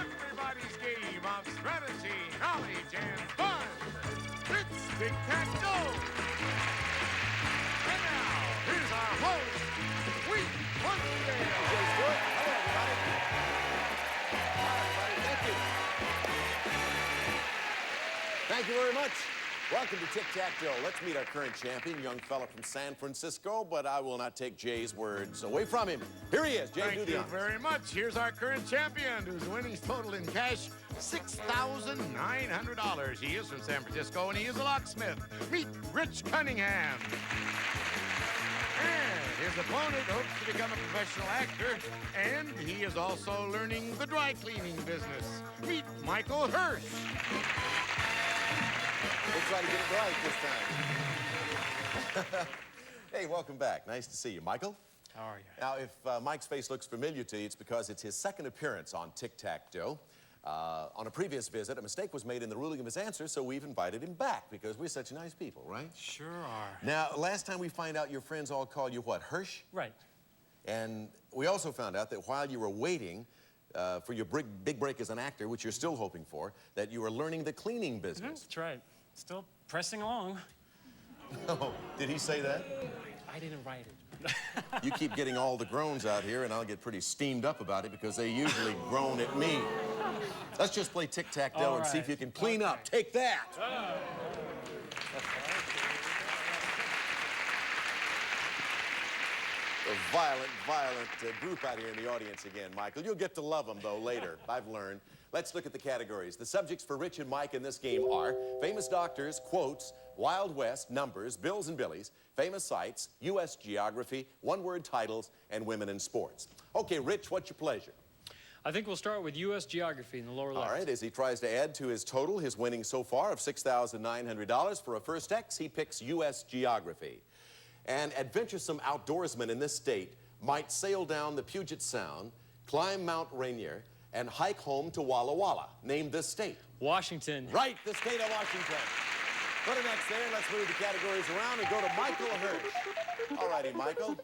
everybody's game of strategy, knowledge, and fun. It's Tic-Tac-Toe. And now, here's our host, Wheat Martindale. Hello, everybody. Hi, everybody. Thank you very much. Welcome to Tic-Tac-Toe. Let's meet our current champion, young fella from San Francisco, but I will not take Jay's words away from him. Here he is. Jay, Thank do the you honors. very much. Here's our current champion, whose winnings total in cash, $6,900. He is from San Francisco, and he is a locksmith. Meet Rich Cunningham. And his opponent hopes to become a professional actor, and he is also learning the dry cleaning business. Meet Michael Hirsch. We'll try to get it right this time. Hey, welcome back. Nice to see you. Michael? How are you? Now, if Mike's face looks familiar to you, it's because it's his second appearance on Tic-Tac-Toe. On a previous visit, a mistake was made in the ruling of his answer, so we've invited him back because we're such nice people, right? Sure are. Now, last time we find out your friends all call you what, Hirsch? Right. And we also found out that while you were waiting for your big break as an actor, which you're still hoping for, that you were learning the cleaning business. That's right. Still pressing along. Oh, did he say that? I didn't write it. You keep getting all the groans out here, and I'll get pretty steamed up about it because they usually groan at me. Let's just play tic-tac-toe and see if you can clean up. Take that! A violent group out here in the audience again, Michael. You'll get to love them, though, later. I've learned. Let's look at the categories. The subjects for Rich and Mike in this game are famous doctors, quotes, Wild West, numbers, Bills and Billies, famous sites, U.S. geography, one-word titles, and women in sports. Okay, Rich, what's your pleasure? I think we'll start with U.S. geography in the lower left. All right, as he tries to add to his total, his winnings so far of $6,900. For a first X, he picks U.S. geography. An adventuresome outdoorsman in this state might sail down the Puget Sound, climb Mount Rainier, and hike home to Walla Walla. Name this state. Washington. Right, the state of Washington. Put an X there, and let's move the categories around and go to Michael Hirsch. All righty, Michael.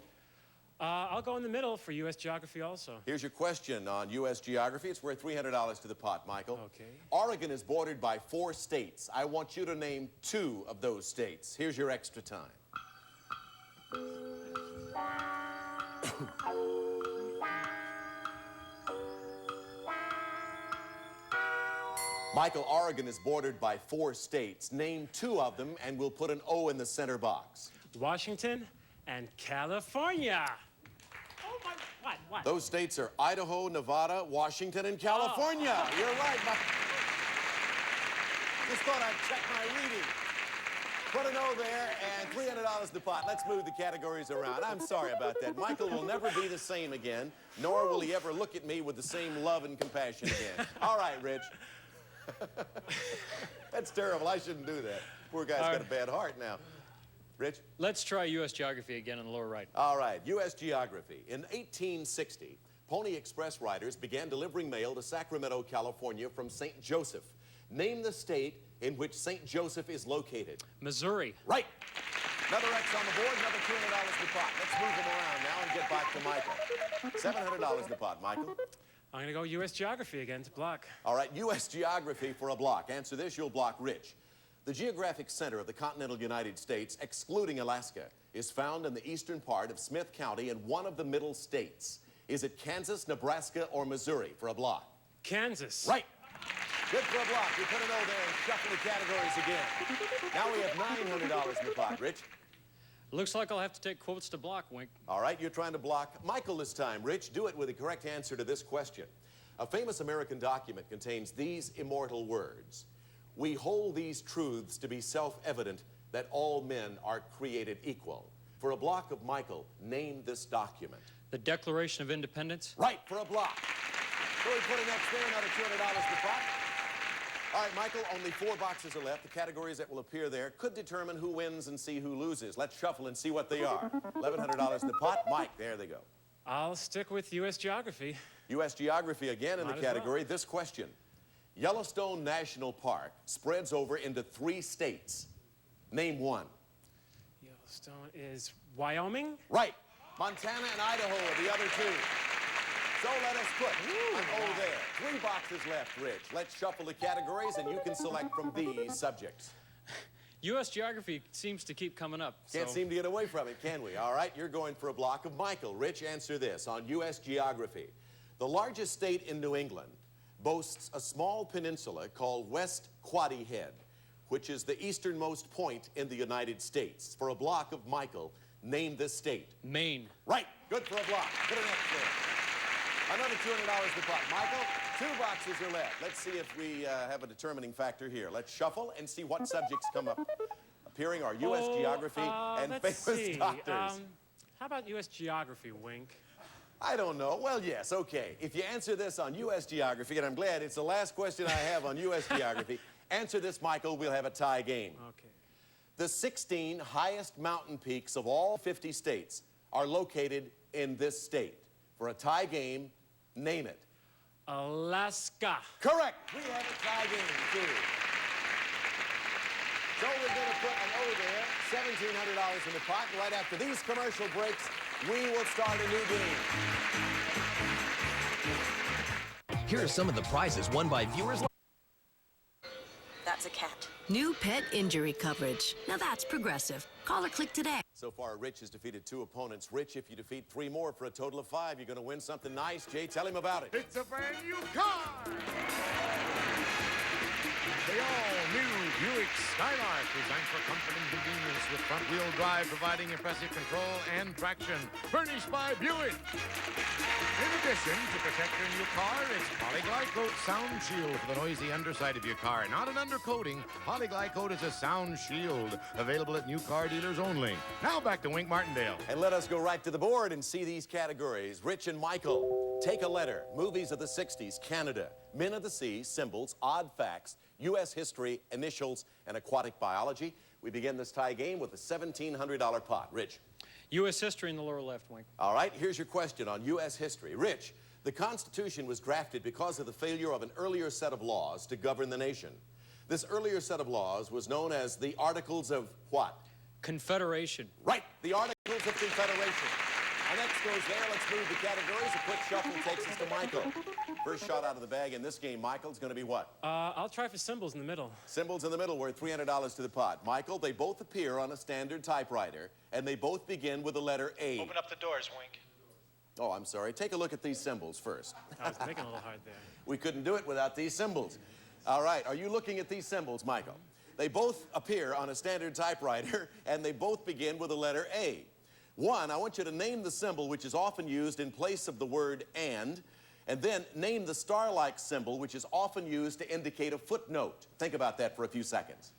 I'll go in the middle for U.S. geography also. Here's your question on U.S. geography. It's worth $300 to the pot, Michael. Okay. Oregon is bordered by 4 states. I want you to name 2 of those states. Here's your extra time. Michael, Oregon is bordered by 4 states. Name 2 of them, and we'll put an O in the center box. Washington and California. Oh, my, what? Those states are Idaho, Nevada, Washington, and California. Oh. You're right, Mike. Just thought I'd check my reading. Put an O there, and $300 to the pot. Let's move the categories around. I'm sorry about that. Michael will never be the same again, nor will he ever look at me with the same love and compassion again. All right, Rich. That's terrible. I shouldn't do that. Poor guy's got a bad heart now. Rich? Let's try U.S. geography again in the lower right. All right, U.S. geography. In 1860, Pony Express riders began delivering mail to Sacramento, California from St. Joseph. Name the state in which St. Joseph is located. Missouri. Right. Another X on the board, another $200 in the pot. Let's move them around now and get back to Michael. $700 in the pot, Michael. I'm going to go U.S. geography again to block. All right, U.S. geography for a block. Answer this, you'll block Rich. The geographic center of the continental United States, excluding Alaska, is found in the eastern part of Smith County in one of the middle states. Is it Kansas, Nebraska, or Missouri for a block? Kansas. Right. Good for a block. We put an O there and shuffle the categories again. Now we have $900 in the pot. Rich? Looks like I'll have to take quotes to block, Wink. All right, you're trying to block Michael this time. Rich, do it with the correct answer to this question. A famous American document contains these immortal words. We hold these truths to be self-evident that all men are created equal. For a block of Michael, name this document. The Declaration of Independence. Right, for a block. So we put an X there, another $200 in the pot. All right, Michael, only 4 boxes are left. The categories that will appear there could determine who wins and see who loses. Let's shuffle and see what they are. $1,100 in the pot. Mike, there they go. I'll stick with U.S. geography. U.S. geography again in the Might as well. category. This question. Yellowstone National Park spreads over into 3 states. Name 1. Yellowstone is Wyoming? Right. Montana and Idaho are the other 2. So let us put an O there. 3 boxes left, Rich. Let's shuffle the categories, and you can select from these subjects. U.S. geography seems to keep coming up. Can't seem to get away from it, can we? All right, you're going for a block of Michael. Rich, answer this on U.S. geography. The largest state in New England boasts a small peninsula called West Quoddy Head, which is the easternmost point in the United States. For a block of Michael, name this state. Maine. Right. Good for a block. Put an X there. Another $200 to pot. Michael, 2 boxes are left. Let's see if we have a determining factor here. Let's shuffle and see what subjects come up. Appearing are U.S. geography and famous doctors. How about U.S. geography, Wink? I don't know. Well, yes, okay. If you answer this on U.S. geography, and I'm glad it's the last question I have on U.S. geography, answer this, Michael, we'll have a tie game. Okay. The 16 highest mountain peaks of all 50 states are located in this state. For a tie game, name it. Alaska. Correct. We have a tie game, too. So we're going to put an O there, $1,700 in the pot. And right after these commercial breaks, we will start a new game. Here are some of the prizes won by viewers. That's a cat. New pet injury coverage. Now that's progressive. Call or click today. So far, Rich has defeated 2 opponents. Rich, if you defeat 3 more for a total of 5, you're going to win something nice. Jay, tell him about it. It's a brand new car! The all-new Buick Skylark, designed for comfort and convenience with front-wheel drive providing impressive control and traction. Furnished by Buick. In addition, to protect your new car, it's Polyglycoat Sound Shield for the noisy underside of your car. Not an undercoating. Polyglycoat is a sound shield. Available at new car dealers only. Now back to Wink Martindale. And let us go right to the board and see these categories. Rich and Michael, take a letter. Movies of the 60s, Canada. Men of the Sea, symbols, odd facts, U.S. history, initials, and aquatic biology. We begin this tie game with a $1,700 pot. Rich. U.S. history in the lower left, Wink. All right, here's your question on U.S. history. Rich, the Constitution was drafted because of the failure of an earlier set of laws to govern the nation. This earlier set of laws was known as the Articles of what? Confederation. Right, the Articles of Confederation. Our next goes there. Let's move the categories. A quick shuffle takes us to Michael. First shot out of the bag in this game, Michael, is going to be what? I'll try for symbols in the middle. Symbols in the middle worth $300 to the pot. Michael, they both appear on a standard typewriter, and they both begin with the letter A. Open up the doors, Wink. Oh, I'm sorry. Take a look at these symbols first. I was making a little hard there. We couldn't do it without these symbols. All right, are you looking at these symbols, Michael? They both appear on a standard typewriter, and they both begin with the letter A. One, I want you to name the symbol which is often used in place of the word and then name the star-like symbol which is often used to indicate a footnote. Think about that for a few seconds.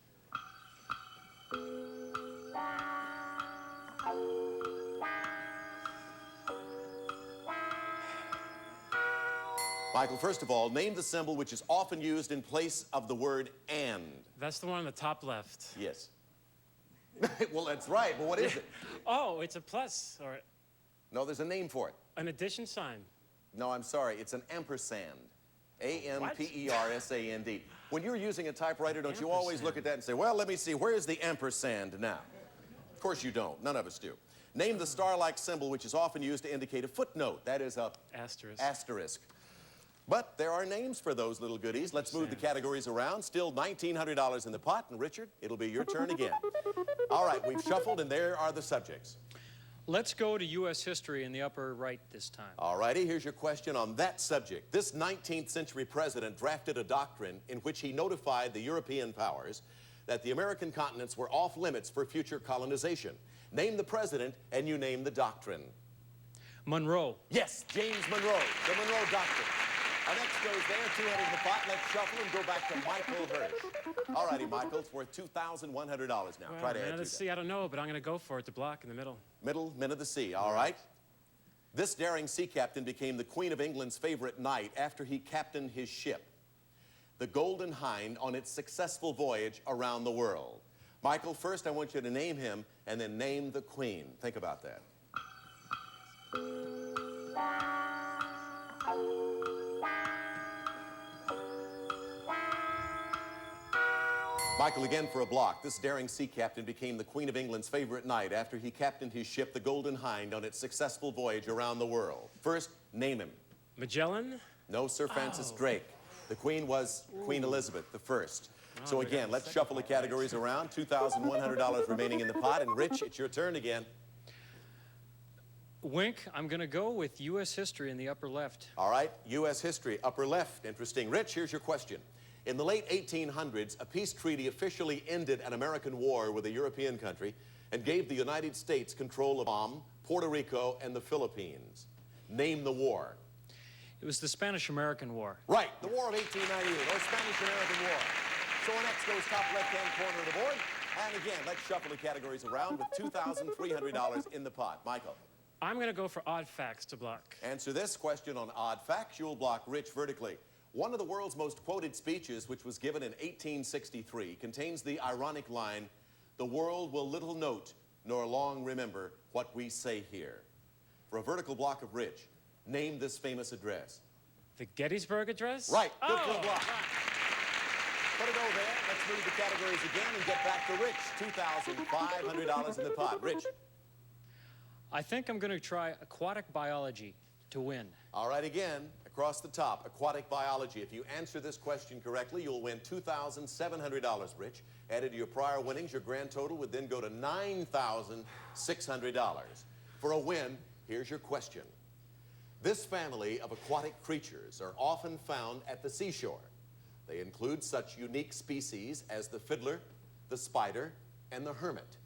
Michael, first of all, name the symbol which is often used in place of the word and. That's the one on the top left. Yes. Well, that's right, but what is it? Oh, it's a plus, or No, there's a name for it. an addition sign. No, I'm sorry, it's an ampersand. A-M-P-E-R-S-A-N-D. When you're using a typewriter, don't you always look at that and say, well, let me see, where's the ampersand now? Of course you don't. None of us do. Name the star-like symbol which is often used to indicate a footnote. That is a Asterisk. asterisk. But there are names for those little goodies. Let's move the categories around. Still $1,900 in the pot. And Richard, it'll be your turn again. All right, we've shuffled, and there are the subjects. Let's go to U.S. history in the upper right this time. All righty, here's your question on that subject. This 19th century president drafted a doctrine in which he notified the European powers that the American continents were off limits for future colonization. Name the president, and you name the doctrine. Monroe. Yes, James Monroe, the Monroe Doctrine. Our next goes there, 200 in the pot. Let's shuffle and go back to Michael Hirsch. All righty, Michael, it's worth $2,100 now. Well, Try to add man to of the that. sea, I don't know, but I'm going to go for it, the block in the middle. Middle, men of the sea, all right? This daring sea captain became the Queen of England's favorite knight after he captained his ship, the Golden Hind, on its successful voyage around the world. Michael, first I want you to name him and then name the Queen. Think about that. Michael, again for a block. This daring sea captain became the Queen of England's favorite knight after he captained his ship, the Golden Hind, on its successful voyage around the world. First, name him. Magellan? No, Sir Francis Drake. The Queen was Queen Elizabeth I. So we again, got let's the shuffle the categories around. $2,100 remaining in the pot. And Rich, it's your turn again. Wink, I'm going to go with U.S. history in the upper left. All right, U.S. history, upper left. Interesting. Rich, here's your question. In the late 1800s, a peace treaty officially ended an American war with a European country and gave the United States control of Guam, Puerto Rico, and the Philippines. Name the war. It was the Spanish-American War. Right, the War of 1898, or Spanish-American War. So our next goes top left-hand corner of the board. And again, let's shuffle the categories around with $2,300 in the pot. Michael. I'm going to go for odd facts to block. Answer this question on odd facts. You'll block Rich vertically. One of the world's most quoted speeches, which was given in 1863, contains the ironic line, "The world will little note nor long remember what we say here." For a vertical block of Rich, name this famous address. The Gettysburg Address? Right, good for the Oh, block. Put it over there. Let's move the categories again and get back to Rich. $2,500 in the pot. Rich. I think I'm going to try aquatic biology to win. All right, again, across the top, aquatic biology. If you answer this question correctly, you'll win $2,700, Rich. Added to your prior winnings, your grand total would then go to $9,600. For a win, here's your question. This family of aquatic creatures are often found at the seashore. They include such unique species as the fiddler, the spider, and the hermit.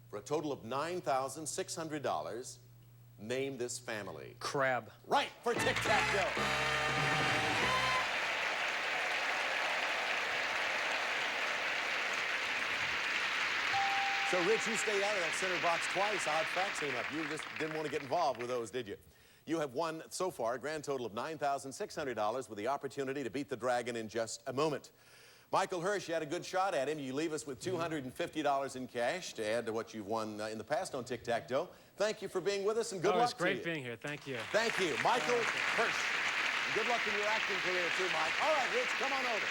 For a total of $9,600, name this family. Crab. Right, for tic-tac-toe. So, Rich, you stayed out of that center box twice. Odd facts came up. You just didn't want to get involved with those, did you? You have won, so far, a grand total of $9,600 with the opportunity to beat the dragon in just a moment. Michael Hirsch, you had a good shot at him. You leave us with $250 in cash to add to what you've won in the past on Tic-Tac-Toe. Thank you for being with us, and good luck to you. It's great being here. Thank you. Thank you. Michael Hirsch. And good luck in your acting career, too, Mike. All right, Rich, come on over.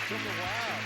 Took a while.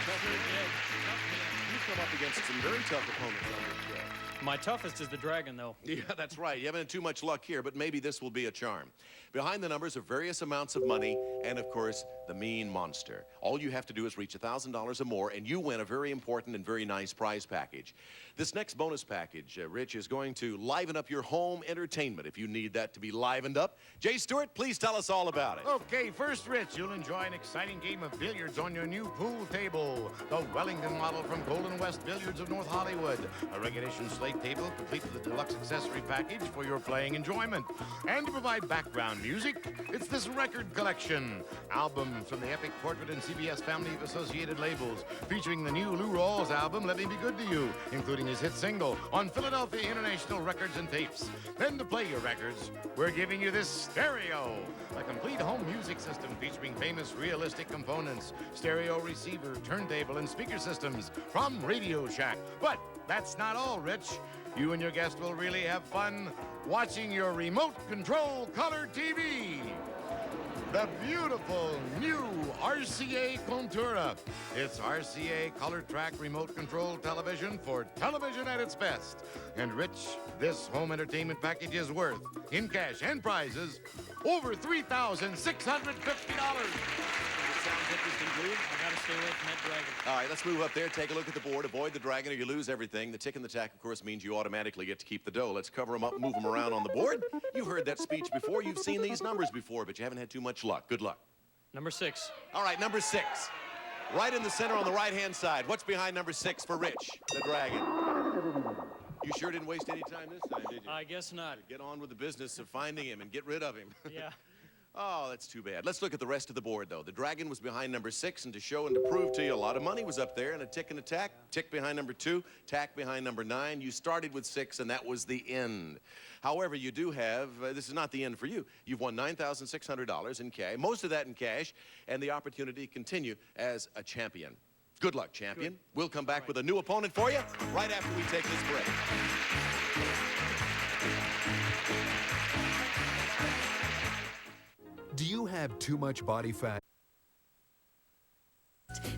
You've come up against some very tough opponents on this show. My toughest is the dragon, though. Yeah, that's right. You haven't had too much luck here, but maybe this will be a charm. Behind the numbers are various amounts of money and, of course, the mean monster. All you have to do is reach $1,000 or more, and you win a very important and very nice prize package. This next bonus package, Rich, is going to liven up your home entertainment if you need that to be livened up. Jay Stewart, please tell us all about it. Okay, first, Rich, you'll enjoy an exciting game of billiards on your new pool table. The Wellington model from Golden West Billiards of North Hollywood. A regulation slate table complete with a deluxe accessory package for your playing enjoyment. And to provide background music, it's this record collection. Albums from the epic Portrait and CBS family of associated labels, featuring the new Lou Rawls album, Let Me Be Good to You, including his hit single on Philadelphia International Records and Tapes. Then to play your records, we're giving you this stereo, a complete home music system featuring famous realistic components, stereo receiver, turntable, and speaker systems from Radio Shack. But that's not all, Rich. You and your guest will really have fun watching your remote control color TV. The beautiful new RCA Contura. It's RCA Color Track Remote Control Television for television at its best. And Rich, this home entertainment package is worth, in cash and prizes, over $3,650. Sounds interesting, Blue. I gotta stay away from that dragon. All right, let's move up there. Take a look at the board. Avoid the dragon or you lose everything. The tick and the tack, of course, means you automatically get to keep the dough. Let's cover them up, move them around on the board. You've heard that speech before. You've seen these numbers before, but you haven't had too much luck. Good luck. Number 6. All right, number 6. Right in the center on the right-hand side. What's behind number 6 for Rich, the dragon? You sure didn't waste any time this time, did you? I guess not. Get on with the business of finding him and get rid of him. Yeah. Oh, that's too bad. Let's look at the rest of the board, though. The dragon was behind number 6, and to show and to prove to you, a lot of money was up there, and a tick and a tack. Tick behind number 2, tack behind number 9. You started with 6, and that was the end. However, you do have, this is not the end for you. You've won $9,600 in cash, most of that in cash, and the opportunity to continue as a champion. Good luck, champion. Good. We'll come back with a new opponent for you right after we take this break. Do you have too much body fat?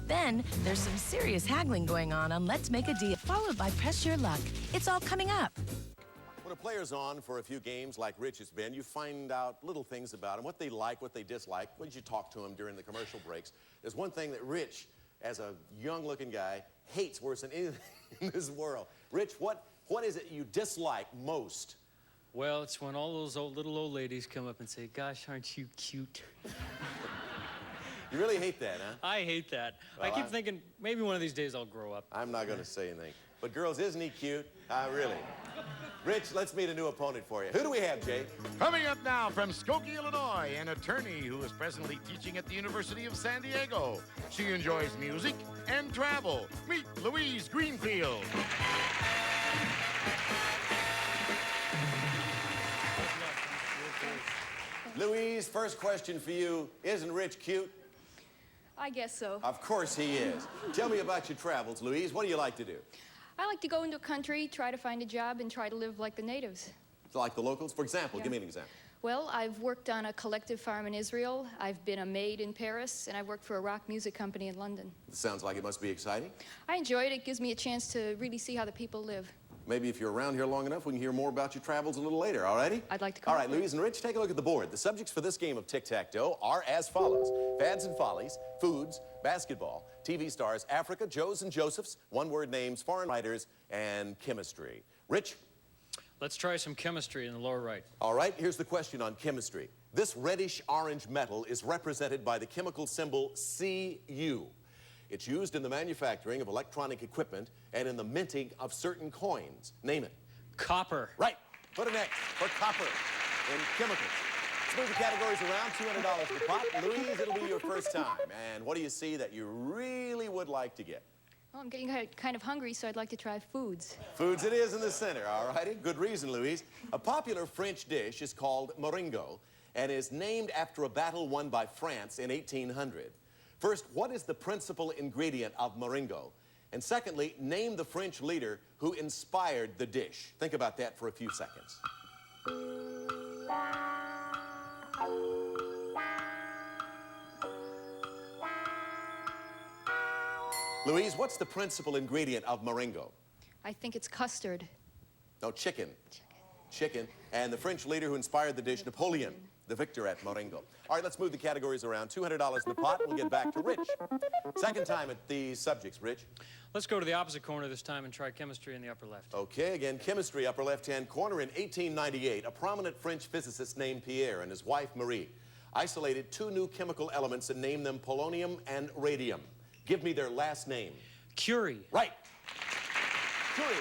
Then there's some serious haggling going on Let's Make a Deal, followed by Press Your Luck. It's all coming up. When when a player's on for a few games like Rich has been, you find out little things about them, what they like, what they dislike. When you talk to them during the commercial breaks, there's one thing that Rich, as a young-looking guy, hates worse than anything in this world. Rich, what is it you dislike most? Well, it's when all those little old ladies come up and say, "Gosh, aren't you cute?" You really hate that, huh? I hate that. Well, I keep thinking, maybe one of these days I'll grow up. I'm not going to say anything. But girls, isn't he cute? Really? Rich, let's meet a new opponent for you. Who do we have, Jay? Coming up now from Skokie, Illinois, an attorney who is presently teaching at the University of San Diego. She enjoys music and travel. Meet Louise Greenfield. Louise, first question for you. Isn't Rich cute? I guess so. Of course he is. Tell me about your travels, Louise. What do you like to do? I like to go into a country, try to find a job, and try to live like the natives. Like the locals? For example, Yeah. give me an example. Well, I've worked on a collective farm in Israel, I've been a maid in Paris, and I've worked for a rock music company in London. It sounds like it must be exciting. I enjoy it. It gives me a chance to really see how the people live. Maybe if you're around here long enough, we can hear more about your travels a little later, all righty? I'd like to All right, cooperate. Louise and Rich, take a look at the board. The subjects for this game of tic-tac-toe are as follows. Fads and follies, foods, basketball, TV stars, Africa, Joes and Josephs, one-word names, foreign writers, and chemistry. Rich? Let's try some chemistry in the lower right. All right, here's the question on chemistry. This reddish-orange metal is represented by the chemical symbol Cu. It's used in the manufacturing of electronic equipment and in the minting of certain coins. Name it. Copper. Right. Put an X for copper in chemicals. Let's move the categories around. $200 in the pot. Louise, it'll be your first time. And what do you see that you really would like to get? Well, I'm getting kind of hungry, so I'd like to try foods. Foods it is in the center, all righty? Good reason, Louise. A popular French dish is called moringa and is named after a battle won by France in 1800. First, what is the principal ingredient of moringa? And secondly, name the French leader who inspired the dish. Think about that for a few seconds. Louise, what's the principal ingredient of moringa? I think it's custard. No, chicken. Chicken. And the French leader who inspired the dish, Napoleon, the victor at moringa. All right, let's move the categories around. $200 in the pot. We'll get back to Rich. Second time at these subjects, Rich. Let's go to the opposite corner this time and try chemistry in the upper left. Okay, again, chemistry, upper left-hand corner. In 1898, a prominent French physicist named Pierre and his wife, Marie, isolated two new chemical elements and named them polonium and radium. Give me their last name. Curie. Right. Curie.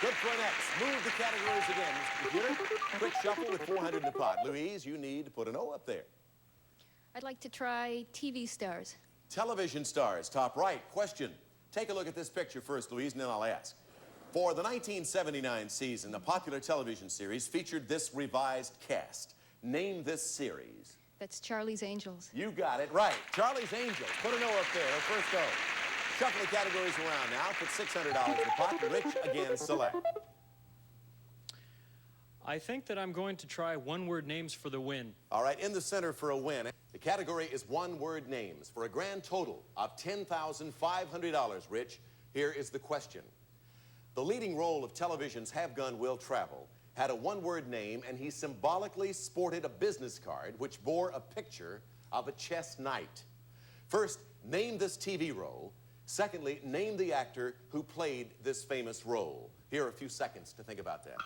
Good for an X. Move the categories again, Mr. Computer. Quick shuffle with 400 in the pot. Louise, you need to put an O up there. I'd like to try TV stars. Television stars, top right. Question. Take a look at this picture first, Louise, and then I'll ask. For the 1979 season, a popular television series featured this revised cast. Name this series. That's Charlie's Angels. You got it right. Charlie's Angels. Put an O up there, her first O. Shuffle the categories around now. Put $600 in the pot. Rich, again, select. I think that I'm going to try one-word names for the win. All right, in the center for a win. The category is one-word names for a grand total of $10,500, Rich. Here is the question. The leading role of television's Have Gun Will Travel had a one-word name, and he symbolically sported a business card which bore a picture of a chess knight. First, name this TV role. Secondly, name the actor who played this famous role. Here are a few seconds to think about that.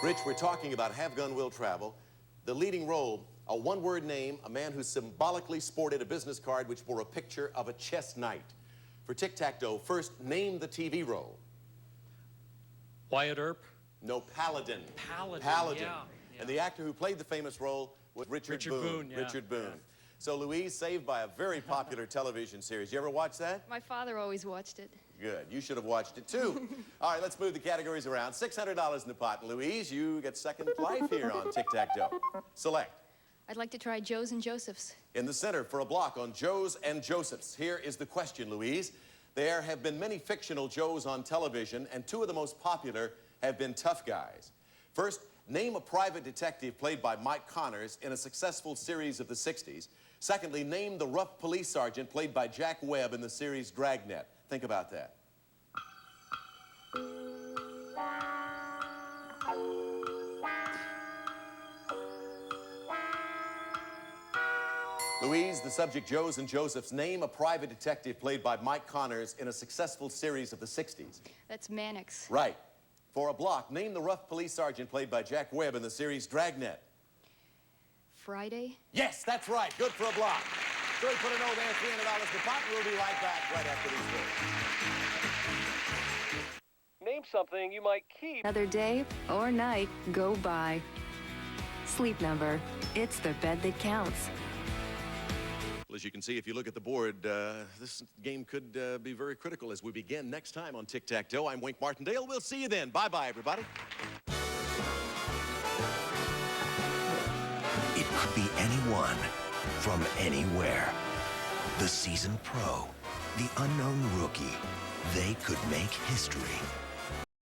Rich, we're talking about Have Gun Will Travel. The leading role, a one-word name, a man who symbolically sported a business card which bore a picture of a chess knight. For tic-tac-toe, first, name the TV role. Wyatt Earp. No, Paladin. Paladin. Yeah. And the actor who played the famous role was Richard Boone. Yeah. Richard Boone. So Louise, saved by a very popular television series. You ever watch that? My father always watched it. Good. You should have watched it too. All right, let's move the categories around. $600 in the pot. Louise, you get second life here on Tic-Tac-Toe. Select. I'd like to try Joes and Josephs. In the center for a block on Joes and Josephs. Here is the question, Louise. There have been many fictional Joes on television, and two of the most popular have been tough guys. First, name a private detective played by Mike Connors in a successful series of the 60s. Secondly, name the rough police sergeant played by Jack Webb in the series Dragnet. Think about that. Louise, the subject Joe's and Joseph's. Name a private detective played by Mike Connors in a successful series of the 60s. That's Mannix. Right. For a block, name the rough police sergeant played by Jack Webb in the series Dragnet. Friday? Yes, that's right. Good for a block. So we put a note there, $300 to pot. We'll be right back right after these words. Name something you might keep. Another day or night go by. Sleep Number. It's the bed that counts. Well, as you can see, if you look at the board, this game could be very critical as we begin next time on Tic-Tac-Toe. I'm Wink Martindale. We'll see you then. Bye-bye, everybody. It could be anyone from anywhere. The seasoned pro, the unknown rookie. They could make history.